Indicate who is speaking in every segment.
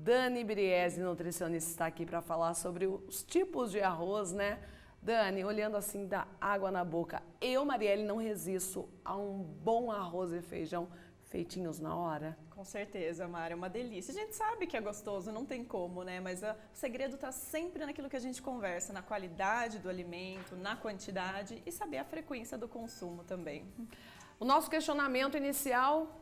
Speaker 1: Dani Briese, nutricionista, está aqui para falar sobre os tipos de arroz, né? Dani, olhando assim, dá água na boca. Eu, Marielle, não resisto a um bom arroz e feijão feitinhos na hora.
Speaker 2: Com certeza, Mara, é uma delícia. A gente sabe que é gostoso, não tem como, né? Mas o segredo está sempre naquilo que a gente conversa, na qualidade do alimento, na quantidade e saber a frequência do consumo também.
Speaker 1: O nosso questionamento inicial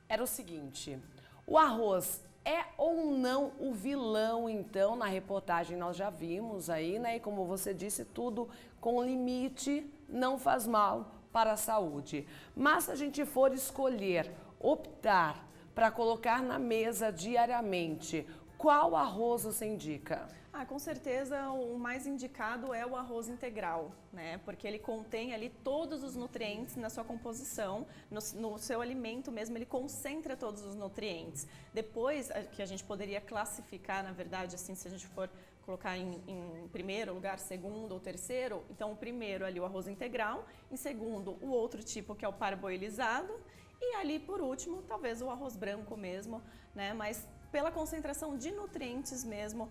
Speaker 1: era o seguinte: o arroz é ou não o vilão, então? Na reportagem nós já vimos aí, né? E como você disse, tudo com limite não faz mal para a saúde. Mas se a gente for escolher, optar para colocar na mesa diariamente, qual arroz você indica?
Speaker 2: Com certeza o mais indicado é o arroz integral, né? Porque ele contém ali todos os nutrientes na sua composição, no seu alimento mesmo, ele concentra todos os nutrientes. Depois, que a gente poderia classificar, na verdade, assim, se a gente for colocar em primeiro lugar, segundo ou terceiro, então o primeiro ali o arroz integral, em segundo o outro tipo que é o parboilizado e ali por último talvez o arroz branco mesmo, né? Mas pela concentração de nutrientes mesmo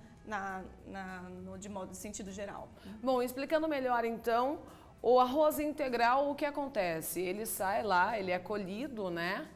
Speaker 2: de sentido geral.
Speaker 1: Bom, explicando melhor então, o arroz integral, o que acontece? Ele sai lá, ele é colhido, né?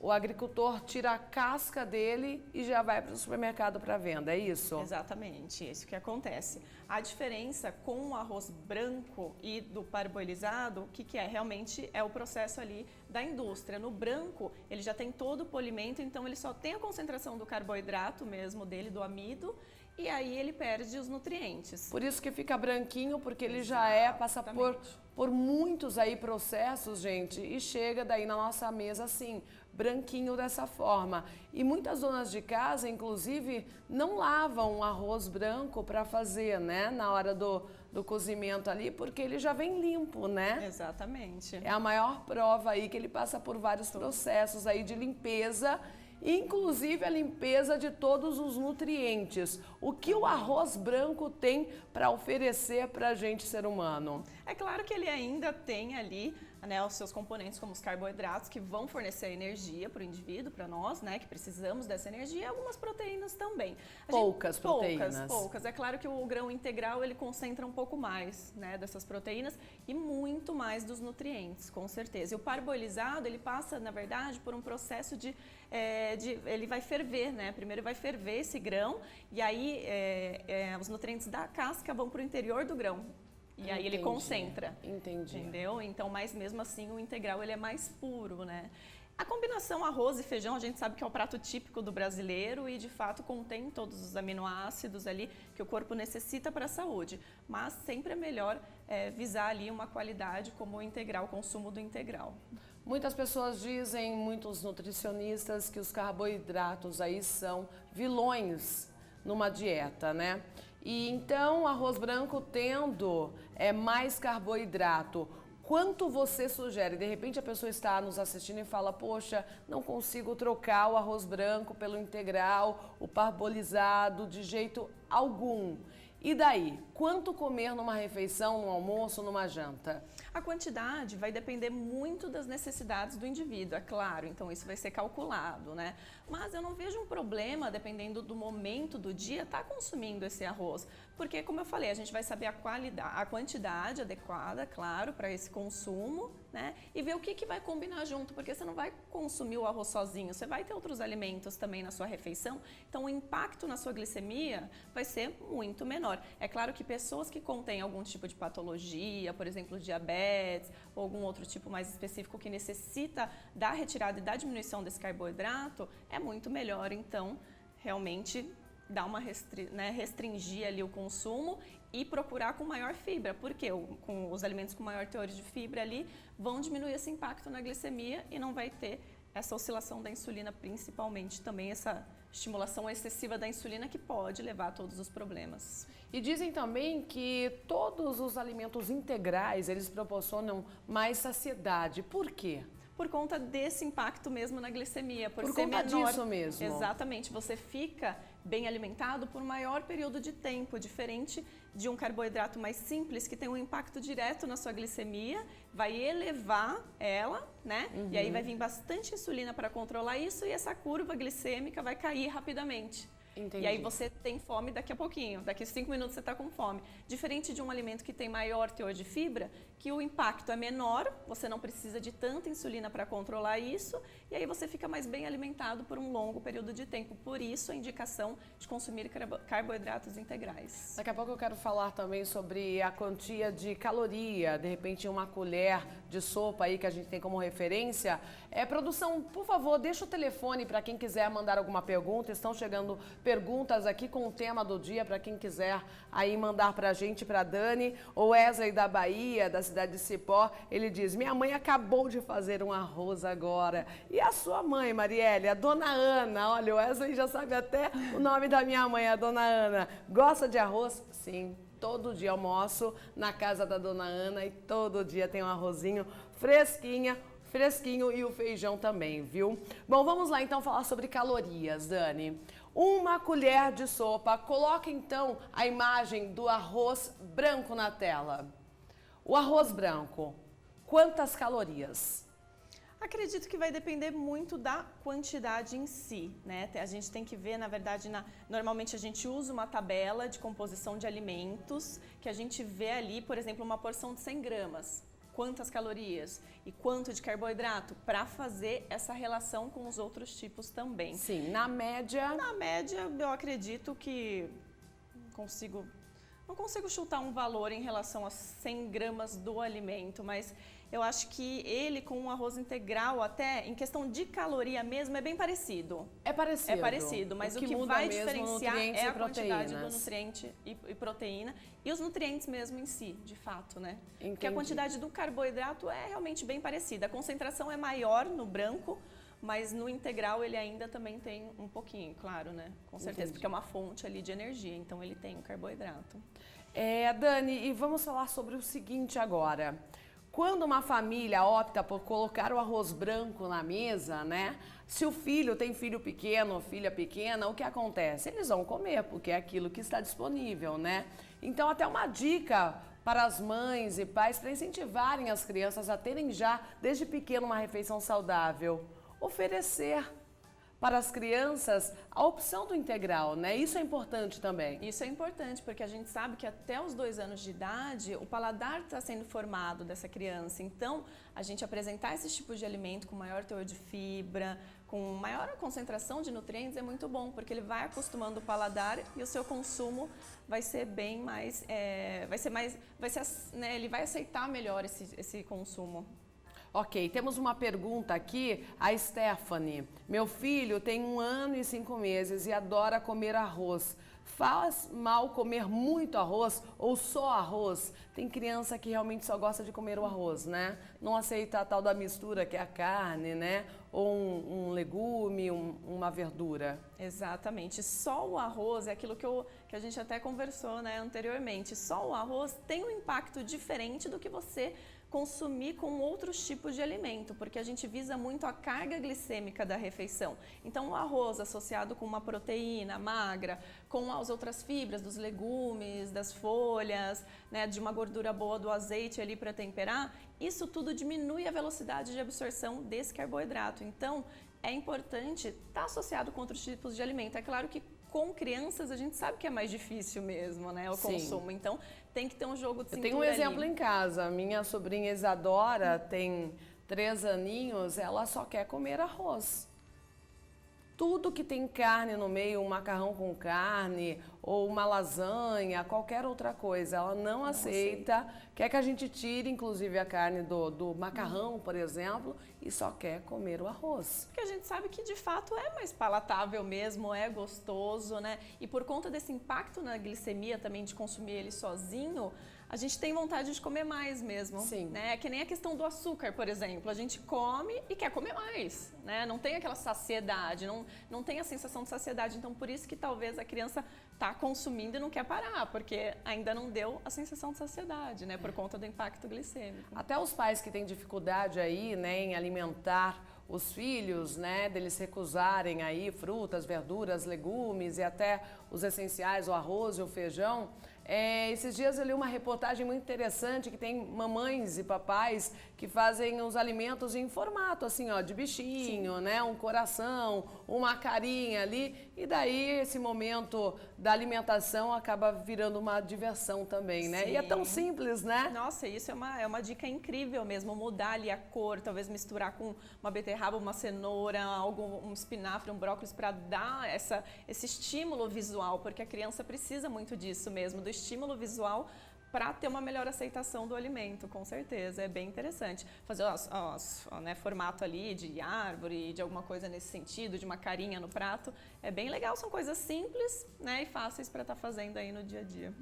Speaker 1: O agricultor tira a casca dele e já vai para o supermercado para venda, é isso?
Speaker 2: Exatamente, é isso que acontece. A diferença com o arroz branco e do parboilizado, o que é? Realmente é o processo ali da indústria. No branco, ele já tem todo o polimento, então ele só tem a concentração do carboidrato mesmo dele, do amido, e aí ele perde os nutrientes.
Speaker 1: Por isso que fica branquinho, porque ele já passa por muitos aí processos, gente, e chega daí na nossa mesa assim, branquinho dessa forma. E muitas donas de casa, inclusive, não lavam o arroz branco para fazer, né, na hora do cozimento ali, porque ele já vem limpo, né?
Speaker 2: Exatamente.
Speaker 1: É a maior prova aí que ele passa por vários processos aí de limpeza, inclusive a limpeza de todos os nutrientes. O que o arroz branco tem para oferecer para a gente, ser humano?
Speaker 2: É claro que ele ainda tem ali, né, os seus componentes como os carboidratos que vão fornecer energia para o indivíduo, para nós, né, que precisamos dessa energia, e algumas proteínas também.
Speaker 1: Poucas proteínas.
Speaker 2: Poucas. É claro que o grão integral ele concentra um pouco mais, né, dessas proteínas e muito mais dos nutrientes, com certeza. E o parboilizado ele passa, na verdade, por um processo ele vai ferver, né? Primeiro vai ferver esse grão e aí os nutrientes da casca vão para o interior do grão. E aí ele concentra.
Speaker 1: Entendi.
Speaker 2: Entendeu? Então, mas mesmo assim o integral ele é mais puro, né? A combinação arroz e feijão, a gente sabe que é o prato típico do brasileiro e de fato contém todos os aminoácidos ali que o corpo necessita para a saúde. Mas sempre é melhor visar ali uma qualidade como o integral, o consumo do integral.
Speaker 1: Muitas pessoas dizem, muitos nutricionistas, que os carboidratos aí são vilões numa dieta, né? E então, arroz branco tendo mais carboidrato, quanto você sugere? De repente a pessoa está nos assistindo e fala, poxa, não consigo trocar o arroz branco pelo integral, o parbolizado, de jeito algum. E daí? Quanto comer numa refeição, num almoço, numa janta?
Speaker 2: A quantidade vai depender muito das necessidades do indivíduo, é claro, então isso vai ser calculado, né? Mas eu não vejo um problema, dependendo do momento do dia, estar consumindo esse arroz. Porque, como eu falei, a gente vai saber a quantidade adequada, claro, para esse consumo, né? E ver o que vai combinar junto, porque você não vai consumir o arroz sozinho, você vai ter outros alimentos também na sua refeição, então o impacto na sua glicemia vai ser muito menor. É claro que pessoas que contêm algum tipo de patologia, por exemplo, diabetes ou algum outro tipo mais específico que necessita da retirada e da diminuição desse carboidrato, é muito melhor, então, realmente dar uma restringir ali o consumo e procurar com maior fibra, porque com os alimentos com maior teor de fibra ali vão diminuir esse impacto na glicemia e não vai ter essa oscilação da insulina, principalmente também essa estimulação excessiva da insulina que pode levar a todos os problemas.
Speaker 1: E dizem também que todos os alimentos integrais, eles proporcionam mais saciedade. Por quê?
Speaker 2: por conta desse impacto mesmo na glicemia, por ser
Speaker 1: conta
Speaker 2: menor.
Speaker 1: disso mesmo.
Speaker 2: Exatamente, você fica bem alimentado por um maior período de tempo, diferente de um carboidrato mais simples que tem um impacto direto na sua glicemia, vai elevar ela, né? E aí vai vir bastante insulina para controlar isso e essa curva glicêmica vai cair rapidamente.
Speaker 1: Entendi.
Speaker 2: E aí você tem fome daqui a pouquinho, daqui a 5 minutos você está com fome. Diferente de um alimento que tem maior teor de fibra, que o impacto é menor, você não precisa de tanta insulina para controlar isso, e aí você fica mais bem alimentado por um longo período de tempo. Por isso a indicação de consumir carboidratos integrais.
Speaker 1: Daqui a pouco eu quero falar também sobre a quantia de caloria, de repente uma colher de sopa aí que a gente tem como referência. Produção, por favor, deixa o telefone para quem quiser mandar alguma pergunta. Estão chegando perguntas aqui com o tema do dia para quem quiser aí mandar para a gente, para Dani. O Wesley da Bahia, da cidade de Cipó, ele diz: minha mãe acabou de fazer um arroz agora. E a sua mãe, Marielle, a dona Ana? Olha, o Wesley já sabe até o nome da minha mãe, a dona Ana. Gosta de arroz? Sim. Todo dia almoço na casa da dona Ana e todo dia tem um arrozinho fresquinho e o feijão também, viu? Bom, vamos lá então falar sobre calorias, Dani. Uma colher de sopa, coloca então a imagem do arroz branco na tela. O arroz branco, quantas calorias?
Speaker 2: Acredito que vai depender muito da quantidade em si, né? A gente tem que ver, na verdade, normalmente a gente usa uma tabela de composição de alimentos, que a gente vê ali, por exemplo, uma porção de 100 gramas. Quantas calorias e quanto de carboidrato, para fazer essa relação com os outros tipos também.
Speaker 1: Sim, na média...
Speaker 2: Na média, eu acredito que não consigo chutar um valor em relação a 100 gramas do alimento, mas eu acho que ele com um arroz integral, até em questão de caloria mesmo, é bem parecido.
Speaker 1: É parecido.
Speaker 2: É parecido, mas o que
Speaker 1: muda
Speaker 2: vai
Speaker 1: mesmo,
Speaker 2: diferenciar é a quantidade do
Speaker 1: proteínas.
Speaker 2: nutriente e proteína e os nutrientes mesmo em si, de fato, né?
Speaker 1: Entendi.
Speaker 2: Porque a quantidade do carboidrato é realmente bem parecida. A concentração é maior no branco, mas no integral ele ainda também tem um pouquinho, claro, né? Com certeza,
Speaker 1: Entendi.
Speaker 2: porque é uma fonte ali de energia, então ele tem o carboidrato.
Speaker 1: Dani, e vamos falar sobre o seguinte agora. Quando uma família opta por colocar o arroz branco na mesa, né? Se o filho tem filho pequeno ou filha pequena, o que acontece? Eles vão comer, porque é aquilo que está disponível, né? Então, até uma dica para as mães e pais para incentivarem as crianças a terem já, desde pequeno, uma refeição saudável. Oferecer para as crianças a opção do integral, né? Isso é importante também.
Speaker 2: Isso é importante, porque a gente sabe que até os 2 anos de idade, o paladar está sendo formado dessa criança. Então, a gente apresentar esses tipos de alimento com maior teor de fibra, com maior concentração de nutrientes é muito bom, porque ele vai acostumando o paladar e o seu consumo vai ser bem mais, ele vai aceitar melhor esse consumo.
Speaker 1: Ok, temos uma pergunta aqui, a Stephanie. Meu filho tem 1 ano e 5 meses e adora comer arroz. Faz mal comer muito arroz ou só arroz? Tem criança que realmente só gosta de comer o arroz, né? Não aceita a tal da mistura que é a carne, né? Ou um legume, uma verdura.
Speaker 2: Exatamente. Só o arroz é aquilo que a gente até conversou, né, anteriormente. Só o arroz tem um impacto diferente do que você consumir com outros tipos de alimento, porque a gente visa muito a carga glicêmica da refeição. Então, o arroz associado com uma proteína magra, com as outras fibras dos legumes, das folhas, né, de uma gordura boa do azeite ali para temperar, isso tudo diminui a velocidade de absorção desse carboidrato. Então, é importante estar associado com outros tipos de alimento. É claro que com crianças a gente sabe que é mais difícil mesmo, né, o consumo. Então, tem que ter um jogo de cintura.
Speaker 1: Eu tenho um exemplo em casa. Minha sobrinha Isadora tem 3 aninhos, ela só quer comer arroz. Tudo que tem carne no meio, um macarrão com carne ou uma lasanha, qualquer outra coisa, ela não aceita. Quer que a gente tire, inclusive, a carne do macarrão, por exemplo, e só quer comer o arroz.
Speaker 2: Porque a gente sabe que, de fato, é mais palatável mesmo, é gostoso, né? E por conta desse impacto na glicemia também de consumir ele sozinho, a gente tem vontade de comer mais mesmo.
Speaker 1: Sim.
Speaker 2: Né? É que nem a questão do açúcar, por exemplo. A gente come e quer comer mais, né? Não tem aquela saciedade, não tem a sensação de saciedade. Então, por isso que talvez a criança está consumindo e não quer parar, porque ainda não deu a sensação de saciedade, né? Por conta do impacto glicêmico.
Speaker 1: Até os pais que têm dificuldade aí, né, em alimentar os filhos, né, deles recusarem aí frutas, verduras, legumes e até os essenciais, o arroz e o feijão. Esses dias eu li uma reportagem muito interessante que tem mamães e papais que fazem os alimentos em formato assim, ó, de bichinho, sim, né, um coração, uma carinha ali, e daí esse momento da alimentação acaba virando uma diversão também, né? Sim. E é tão simples, né?
Speaker 2: Nossa, isso é uma dica incrível mesmo, mudar ali a cor, talvez misturar com uma beterraba, uma cenoura, um espinafre, um brócolis, para dar esse estímulo visual, porque a criança precisa muito disso mesmo, do estímulo visual para ter uma melhor aceitação do alimento, com certeza. É bem interessante. Fazer né, formato ali de árvore, de alguma coisa nesse sentido, de uma carinha no prato. É bem legal, são coisas simples, né, e fáceis para estar fazendo aí no dia a dia.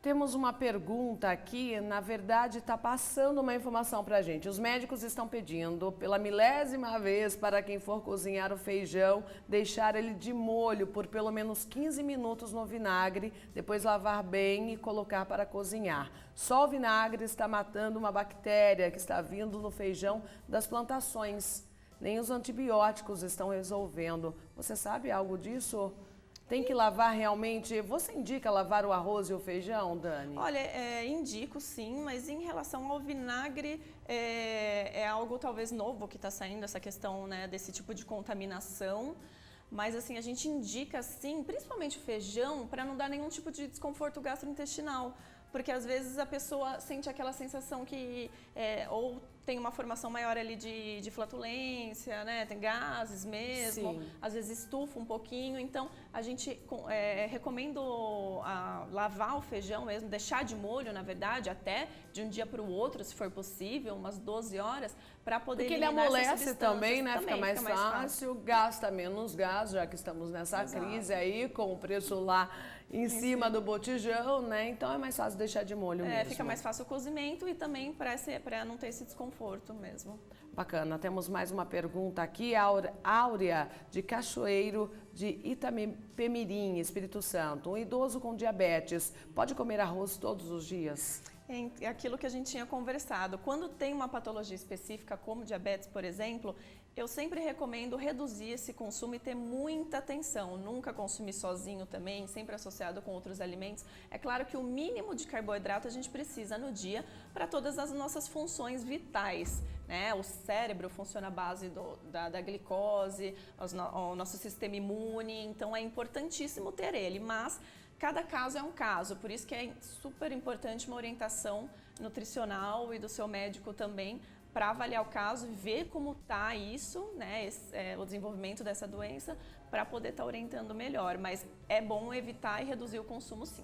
Speaker 1: Temos uma pergunta aqui, na verdade está passando uma informação para a gente. Os médicos estão pedindo pela milésima vez para quem for cozinhar o feijão, deixar ele de molho por pelo menos 15 minutos no vinagre, depois lavar bem e colocar para cozinhar. Só o vinagre está matando uma bactéria que está vindo no feijão das plantações. Nem os antibióticos estão resolvendo. Você sabe algo disso? Tem que lavar realmente? Você indica lavar o arroz e o feijão, Dani?
Speaker 2: Olha, indico sim, mas em relação ao vinagre, é algo talvez novo que está saindo, essa questão, né, desse tipo de contaminação. Mas assim, a gente indica sim, principalmente o feijão, para não dar nenhum tipo de desconforto gastrointestinal. Porque às vezes a pessoa sente aquela sensação que ou tem uma formação maior ali de flatulência, né? Tem gases mesmo, sim, às vezes estufa um pouquinho. Então, a gente recomenda lavar o feijão mesmo, deixar de molho, na verdade, até de um dia para o outro, se for possível, umas 12 horas, para poder
Speaker 1: porque ele amolece também, né? Fica mais fácil, gasta menos gás, já que estamos nessa crise aí, com o preço lá em cima do botijão, né? Então é mais fácil deixar de molho mesmo.
Speaker 2: Fica mais fácil o cozimento e também para não ter esse desconforto mesmo.
Speaker 1: Bacana. Temos mais uma pergunta aqui. Áurea, de Cachoeiro, de Itapemirim, Espírito Santo. Um idoso com diabetes pode comer arroz todos os dias?
Speaker 2: É aquilo que a gente tinha conversado. Quando tem uma patologia específica, como diabetes, por exemplo, eu sempre recomendo reduzir esse consumo e ter muita atenção. Nunca consumir sozinho também, sempre associado com outros alimentos. É claro que o mínimo de carboidrato a gente precisa no dia para todas as nossas funções vitais, né? O cérebro funciona à base da glicose, o nosso sistema imune, então é importantíssimo ter ele, mas cada caso é um caso, por isso que é super importante uma orientação nutricional e do seu médico também, para avaliar o caso e ver como está isso, né, o desenvolvimento dessa doença, para poder estar orientando melhor. Mas é bom evitar e reduzir o consumo sim.